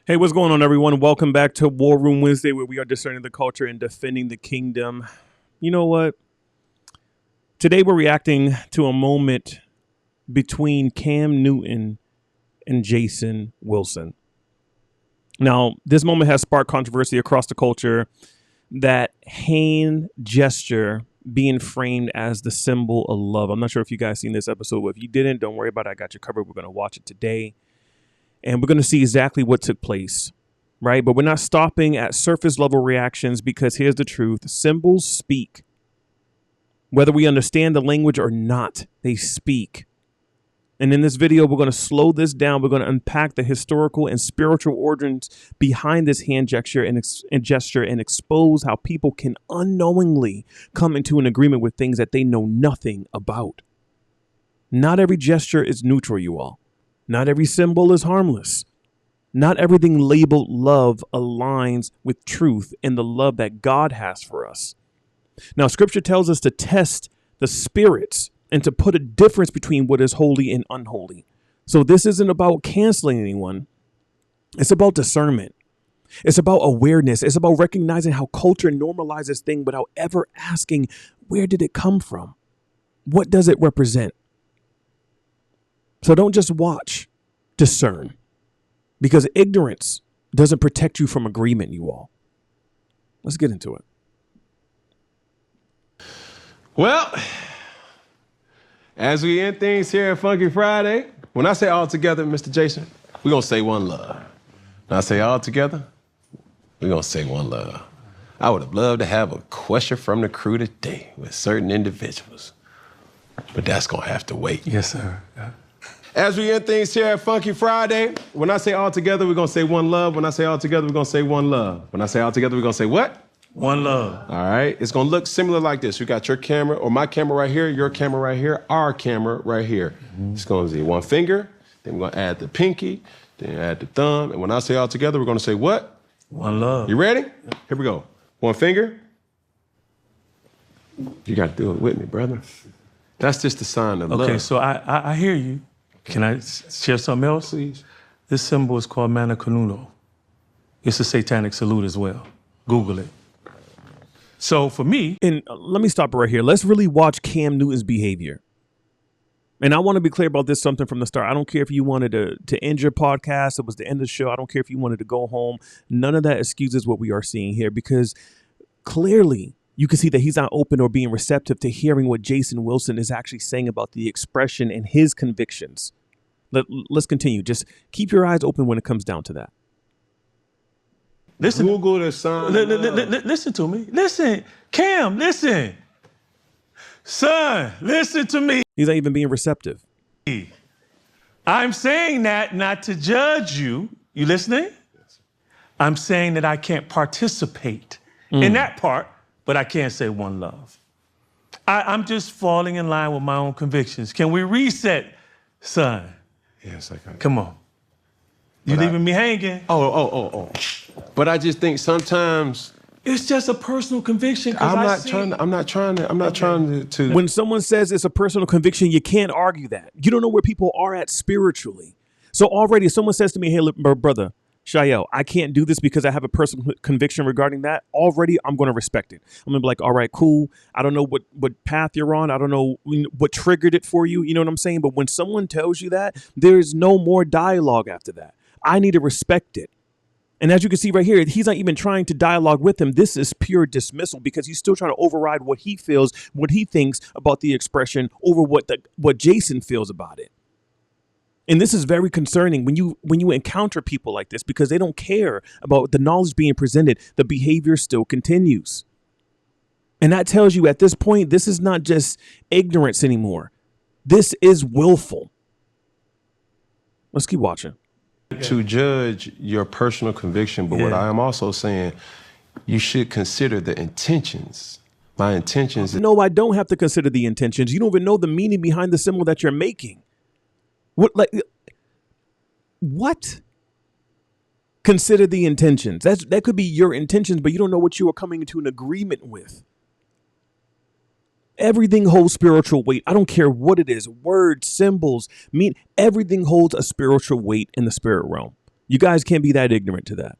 Hey, what's going on, everyone? Welcome back to War Room Wednesday, where we are discerning the culture and defending the kingdom. You know what? Today, we're reacting to a moment between Cam Newton and Jason Wilson. Now, this moment has sparked controversy across the culture, that hand gesture being framed as the symbol of love. I'm not sure if you guys seen this episode, but if you didn't, don't worry about it. I got you covered. We're going to watch it today, and we're going to see exactly what took place. Right. But we're not stopping at surface level reactions, because here's the truth. Symbols speak. Whether we understand the language or not, they speak. And in this video, we're going to slow this down. We're going to unpack the historical and spiritual origins behind this hand gesture and expose how people can unknowingly come into an agreement with things that they know nothing about. Not every gesture is neutral, you all. Not every symbol is harmless. Not everything labeled love aligns with truth and the love that God has for us. Now, scripture tells us to test the spirits and to put a difference between what is holy and unholy. So this isn't about canceling anyone. It's about discernment. It's about awareness. It's about recognizing how culture normalizes things without ever asking, where did it come from? What does it represent? So don't just watch, discern. Because ignorance doesn't protect you from agreement, you all. Let's get into it. Well, as we end things here at Funky Friday, when I say all together, Mr. Jason, we're going to say one love. When I say all together, we're going to say one love. I would have loved to have a question from the crew today with certain individuals, but that's going to have to wait. Yes, sir. Yeah. As we end things here at Funky Friday, when I say all together, we're going to say one love. When I say all together, we're going to say one love. When I say all together, we're going to say what? One love. All right. It's going to look similar like this. We got your camera, or my camera right here, your camera right here, our camera right here. Mm-hmm. It's going to be one finger, then we're going to add the pinky, then add the thumb. And when I say all together, we're going to say what? One love. You ready? Here we go. One finger. You got to do it with me, brother. That's just the sign of love. Okay, so I hear you. Can I share something else? Please. This symbol is called Mana Canuno. It's a satanic salute as well. Google it. So for me... And let me stop right here. Let's really watch Cam Newton's behavior. And I want to be clear about this something from the start. I don't care if you wanted to end your podcast. It was the end of the show. I don't care if you wanted to go home. None of that excuses what we are seeing here, because clearly you can see that he's not open or being receptive to hearing what Jason Wilson is actually saying about the expression and his convictions. Let's continue. Just keep your eyes open when it comes down to that. Listen. Google the sign. Listen to me. Listen. Cam, listen. Son, listen to me. He's not even being receptive. I'm saying that not to judge you. You listening? I'm saying that I can't participate in that part, but I can't say one love. I'm just falling in line with my own convictions. Can we reset, son? Yes, I got it. Come on. You leaving me hanging? Oh. But I just think sometimes It's just a personal conviction. I'm not trying to. When someone says it's a personal conviction, you can't argue that. You don't know where people are at spiritually. So already if someone says to me, hey, brother, Shael, I can't do this because I have a personal conviction regarding that. Already, I'm going to respect it. I'm going to be like, all right, cool. I don't know what path you're on. I don't know what triggered it for you. You know what I'm saying? But when someone tells you that, there is no more dialogue after that. I need to respect it. And as you can see right here, he's not even trying to dialogue with him. This is pure dismissal, because he's still trying to override what he feels, what he thinks about the expression over what Jason feels about it. And this is very concerning when you encounter people like this, because they don't care about the knowledge being presented. The behavior still continues. And that tells you at this point, this is not just ignorance anymore. This is willful. Let's keep watching. To judge your personal conviction, but what I am also saying, you should consider the intentions. My intentions. No, I don't have to consider the intentions. You don't even know the meaning behind the symbol that you're making. What? Consider the intentions. That could be your intentions, but you don't know what you are coming into an agreement with. Everything holds spiritual weight. I don't care what it is. Words, symbols, everything holds a spiritual weight in the spirit realm. You guys can't be that ignorant to that.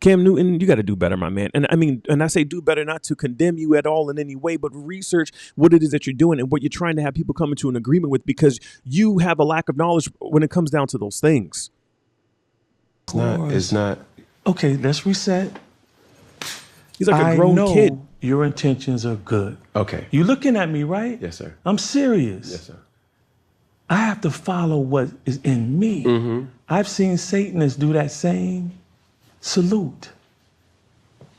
Cam Newton, you got to do better, my man. And I mean, and I say do better not to condemn you at all in any way, but research what it is that you're doing and what you're trying to have people come into an agreement with, because you have a lack of knowledge when it comes down to those things. It's not. Okay, let's reset. He's like a grown kid. Your intentions are good. Okay. You looking at me, right? Yes, sir. I'm serious. Yes, sir. I have to follow what is in me. Mm-hmm. I've seen Satanists do that same salute.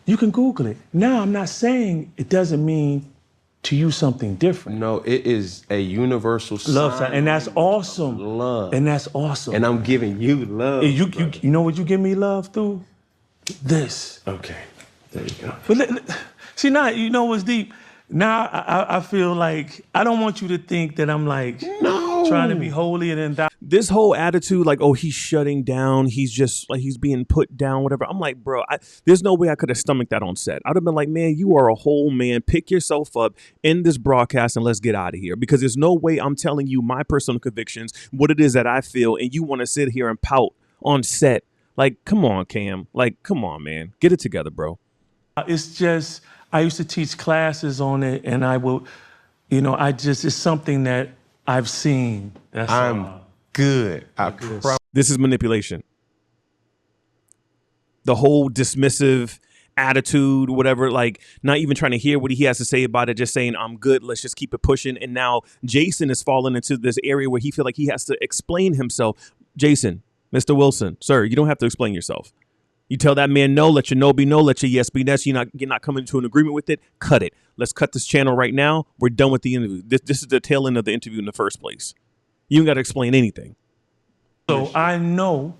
You can Google it. Now, I'm not saying it doesn't mean to you something different. No, it is a universal Love, sign and that's awesome. love. And that's awesome. And I'm giving you love. And you know what you give me love through? This. Okay. There you go. But see, now, you know what's deep? Now I feel like I don't want you to think that I'm like trying to be holier than thou. This whole attitude, like, oh, he's shutting down. He's just like, he's being put down, whatever. I'm like, bro, there's no way I could have stomached that on set. I'd have been like, man, you are a whole man. Pick yourself up, end this broadcast, and let's get out of here. Because there's no way I'm telling you my personal convictions, what it is that I feel, and you want to sit here and pout on set. Like, come on, Cam. Like, come on, man. Get it together, bro. It's just, I used to teach classes on it, and I will, it's something that I've seen. That's I'm good. This is manipulation. The whole dismissive attitude, whatever, like not even trying to hear what he has to say about it, just saying, I'm good, let's just keep it pushing. And now Jason is falling into this area where he feel like he has to explain himself. Jason, Mr. Wilson, sir, you don't have to explain yourself. You tell that man no, let your no be no, let your yes be yes. You're not coming to an agreement with it. Cut it. Let's cut this channel right now. We're done with the interview. This is the tail end of the interview in the first place. You don't got to explain anything. So I know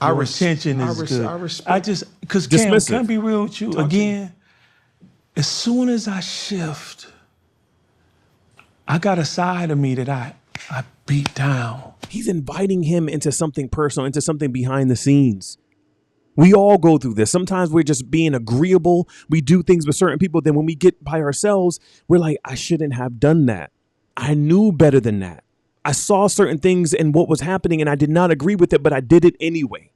your intention is good. I respect. I just, because Cam, Dismissive. can I be real with you? Again, as soon as I shift, I got a side of me that I beat down. He's inviting him into something personal, into something behind the scenes. We all go through this. Sometimes we're just being agreeable. We do things with certain people. Then when we get by ourselves, we're like, I shouldn't have done that. I knew better than that. I saw certain things and what was happening, and I did not agree with it, but I did it anyway.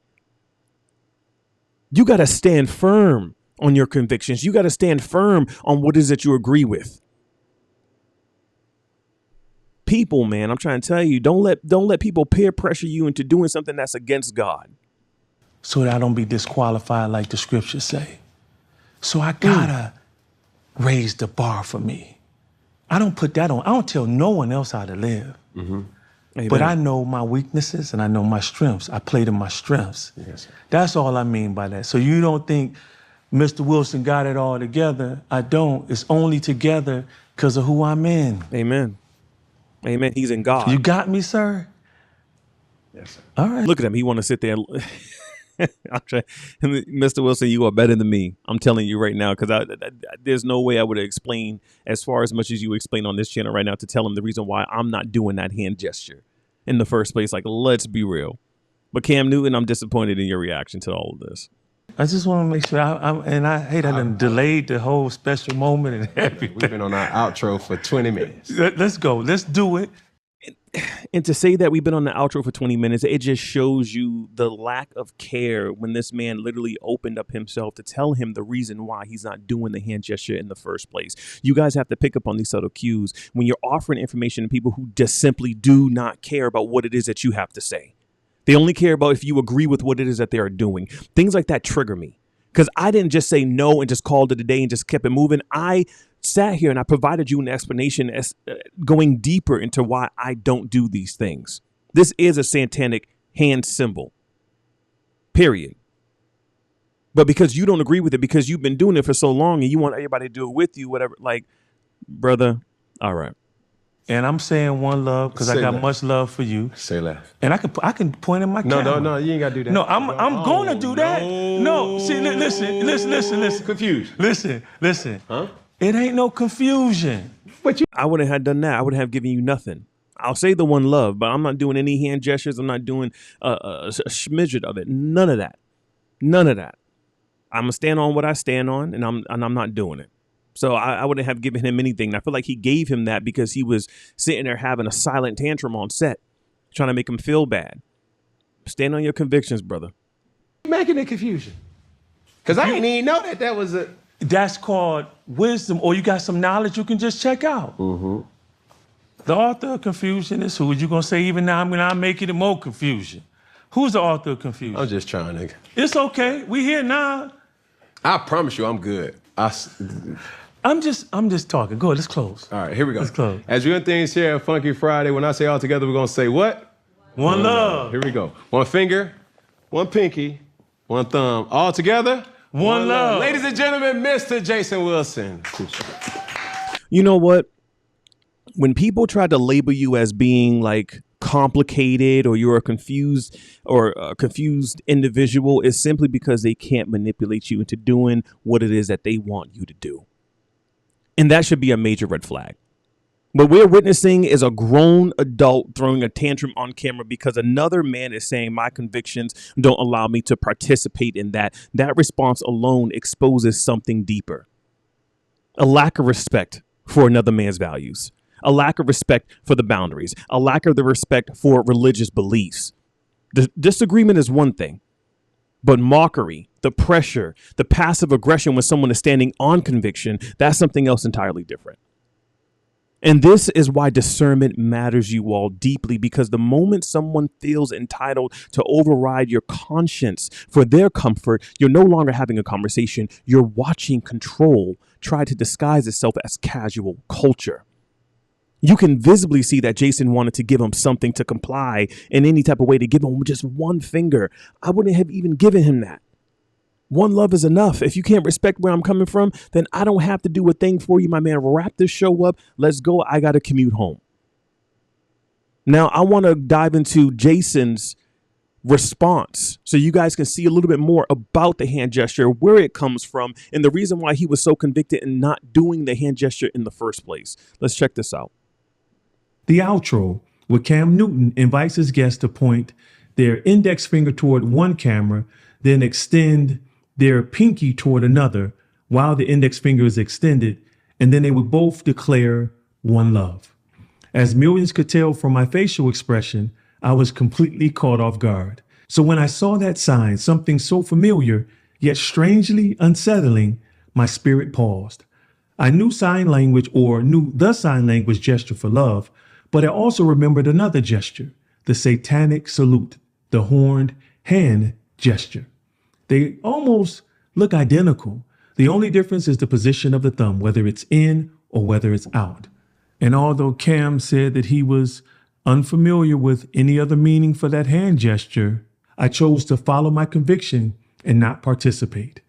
You got to stand firm on your convictions. You got to stand firm on what it is that you agree with. People, man, I'm trying to tell you, don't let people peer pressure you into doing something that's against God. So that I don't be disqualified like the scriptures say. So I gotta raise the bar for me. I don't put that on. I don't tell no one else how to live. Mm-hmm. But I know my weaknesses and I know my strengths. I play to my strengths. Yes, sir. That's all I mean by that. So you don't think Mr. Wilson got it all together. I don't. It's only together because of who I'm in. Amen. Amen. He's in God. You got me, sir? Yes, sir. All right. Look at him. He want to sit there. I'm trying, Mr. Wilson, you are better than me. I'm telling you right now, because there's no way I would explain as far as much as you explain on this channel right now to tell him the reason why I'm not doing that hand gesture in the first place. Like, let's be real. But Cam Newton, I'm disappointed in your reaction to all of this. I just want to make sure. I hate I done delayed the whole special moment and everything. We've been on our outro for 20 minutes. Let's go. Let's do it. And to say that we've been on the outro for 20 minutes, it just shows you the lack of care when this man literally opened up himself to tell him the reason why he's not doing the hand gesture in the first place. You guys have to pick up on these subtle cues when you're offering information to people who just simply do not care about what it is that you have to say. They only care about if you agree with what it is that they are doing. Things like that trigger me, because I didn't just say no and just called it a day and just kept it moving. I sat here and I provided you an explanation as going deeper into why I don't do these things. This is a satanic hand symbol, period. But because you don't agree with it, because you've been doing it for so long and you want everybody to do it with you, whatever, like, brother, all right. And I'm saying one love because I Say got less. much love for you. Say less. And I can point in my camera. No, you ain't got to do that. No, I'm gonna do that. No, see, listen. Confused. Listen. Huh? It ain't no confusion. I wouldn't have done that. I would have given you nothing. I'll say the one love, but I'm not doing any hand gestures. I'm not doing a smidget of it. None of that. None of that. I'm gonna stand on what I stand on, and I'm not doing it. So I wouldn't have given him anything. And I feel like he gave him that because he was sitting there having a silent tantrum on set, trying to make him feel bad. Stand on your convictions, brother. Making the confusion. Because I didn't even know that was a... That's called wisdom, or you got some knowledge you can just check out. Mm-hmm. The author of confusion is who? You gonna say even now I'm gonna make it more confusion. Who's the author of confusion? I'm just trying to... It's okay. We here now. I promise you I'm good. I'm just talking. Go ahead, let's close. All right, here we go. Let's close. As we end things here at Funky Friday, when I say all together, we're gonna say what? One love. Here we go. One finger, one pinky, one thumb. All together, one love. Ladies and gentlemen, Mr. Jason Wilson. You know what? When people try to label you as being like complicated or you're a confused individual, it's simply because they can't manipulate you into doing what it is that they want you to do. And that should be a major red flag. What we're witnessing is a grown adult throwing a tantrum on camera because another man is saying my convictions don't allow me to participate in that. That response alone exposes something deeper. A lack of respect for another man's values. A lack of respect for the boundaries. A lack of the respect for religious beliefs. The disagreement is one thing. But mockery, the pressure, the passive aggression when someone is standing on conviction, that's something else entirely different. And this is why discernment matters, you all, deeply, because the moment someone feels entitled to override your conscience for their comfort, you're no longer having a conversation. You're watching control try to disguise itself as casual culture. You can visibly see that Jason wanted to give him something to comply in any type of way, to give him just one finger. I wouldn't have even given him that. One love is enough. If you can't respect where I'm coming from, then I don't have to do a thing for you, my man. Wrap this show up. Let's go. I got to commute home. Now, I want to dive into Jason's response so you guys can see a little bit more about the hand gesture, where it comes from, and the reason why he was so convicted in not doing the hand gesture in the first place. Let's check this out. The outro, where Cam Newton invites his guests to point their index finger toward one camera, then extend their pinky toward another while the index finger is extended, and then they would both declare one love. As millions could tell from my facial expression, I was completely caught off guard. So when I saw that sign, something so familiar, yet strangely unsettling, my spirit paused. I knew sign language, or knew the sign language gesture for love, but I also remembered another gesture, the satanic salute, the horned hand gesture. They almost look identical. The only difference is the position of the thumb, whether it's in or whether it's out. And although Cam said that he was unfamiliar with any other meaning for that hand gesture, I chose to follow my conviction and not participate.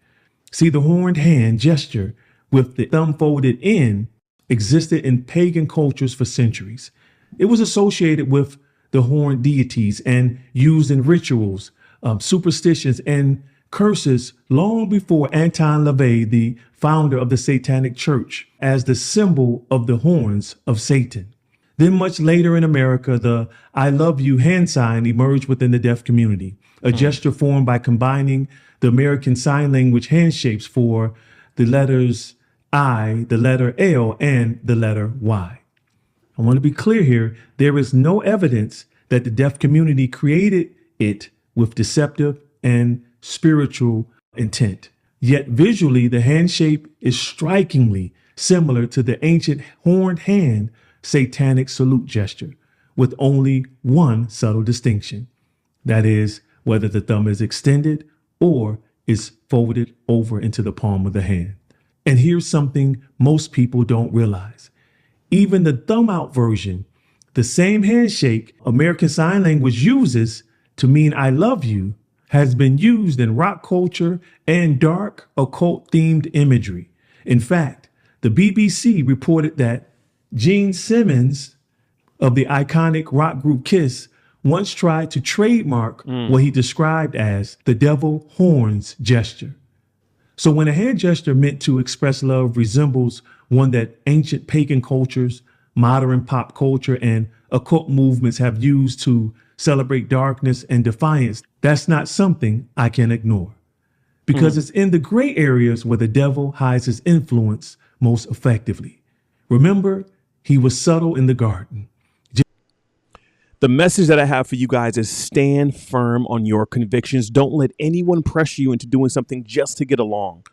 See, the horned hand gesture with the thumb folded in existed in pagan cultures for centuries. It was associated with the horned deities and used in rituals, superstitions, and curses long before Anton LaVey, the founder of the Satanic Church, as the symbol of the horns of Satan. Then much later in America, the I love you hand sign emerged within the deaf community, a gesture formed by combining the American Sign Language hand shapes for the letters I, the letter L, and the letter Y. I want to be clear here, there is no evidence that the deaf community created it with deceptive and spiritual intent. Yet visually, the hand shape is strikingly similar to the ancient horned hand satanic salute gesture, with only one subtle distinction. That is, whether the thumb is extended or is folded over into the palm of the hand. And here's something most people don't realize. Even the thumb out version, the same handshake American Sign Language uses to mean I love you, has been used in rock culture and dark occult themed imagery. In fact, the BBC reported that Gene Simmons of the iconic rock group Kiss once tried to trademark what he described as the devil horns gesture. So when a hand gesture meant to express love resembles one that ancient pagan cultures, modern pop culture, and occult movements have used to celebrate darkness and defiance, that's not something I can ignore. Because it's in the gray areas where the devil hides his influence most effectively. Remember, he was subtle in the garden. The message that I have for you guys is stand firm on your convictions. Don't let anyone pressure you into doing something just to get along,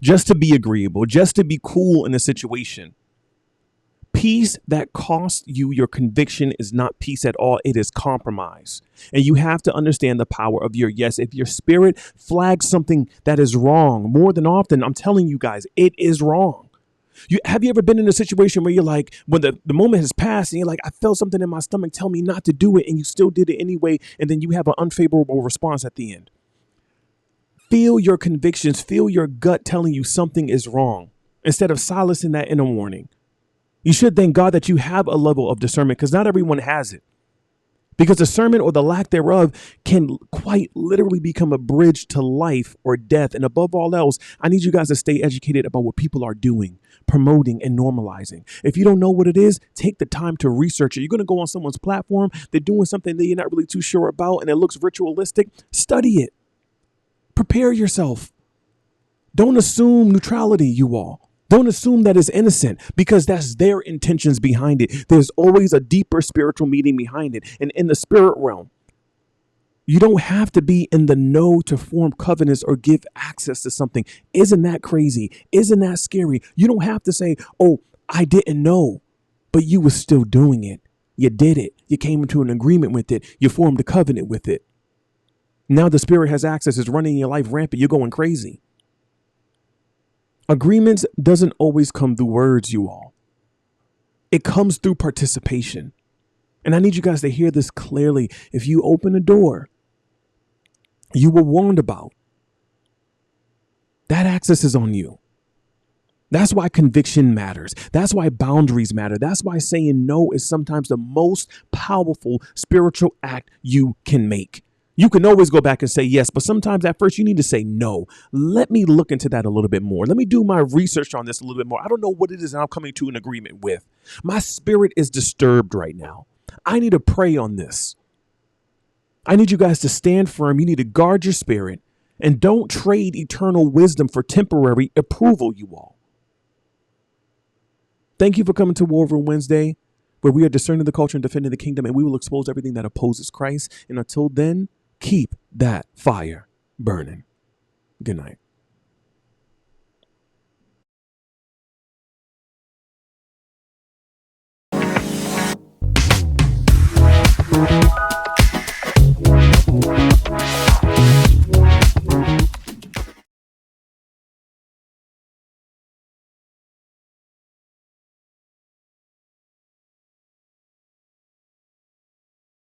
just to be agreeable, just to be cool in a situation. Peace that costs you your conviction is not peace at all. It is compromise. And you have to understand the power of your yes. If your spirit flags something that is wrong, more than often, I'm telling you guys, it is wrong. Have you ever been in a situation where you're like, when the moment has passed and you're like, I felt something in my stomach tell me not to do it, and you still did it anyway, and then you have an unfavorable response at the end? Feel your convictions, feel your gut telling you something is wrong, instead of silencing that in a warning. You should thank God that you have a level of discernment, because not everyone has it. Because discernment, or the lack thereof, can quite literally become a bridge to life or death. And above all else, I need you guys to stay educated about what people are doing, promoting, and normalizing. If you don't know what it is, take the time to research it. You're going to go on someone's platform, they're doing something that you're not really too sure about, and it looks ritualistic. Study it. Prepare yourself. Don't assume neutrality, you all. Don't assume that it's innocent, because that's their intentions behind it. There's always a deeper spiritual meaning behind it. And in the spirit realm, you don't have to be in the know to form covenants or give access to something. Isn't that crazy? Isn't that scary? You don't have to say, oh, I didn't know, but you were still doing it. You did it. You came into an agreement with it. You formed a covenant with it. Now the spirit has access. It's running your life rampant. You're going crazy. Agreements doesn't always come through words, you all. It comes through participation. And I need you guys to hear this clearly. If you open a door you were warned about, that access is on you. That's why conviction matters. That's why boundaries matter. That's why saying no is sometimes the most powerful spiritual act you can make. You can always go back and say yes, but sometimes at first you need to say no. Let me look into that a little bit more. Let me do my research on this a little bit more. I don't know what it is that I'm coming to an agreement with. My spirit is disturbed right now. I need to pray on this. I need you guys to stand firm. You need to guard your spirit, and don't trade eternal wisdom for temporary approval, you all. Thank you for coming to War Room Wednesday, where we are discerning the culture and defending the kingdom, and we will expose everything that opposes Christ. And until then, keep that fire burning. Good night.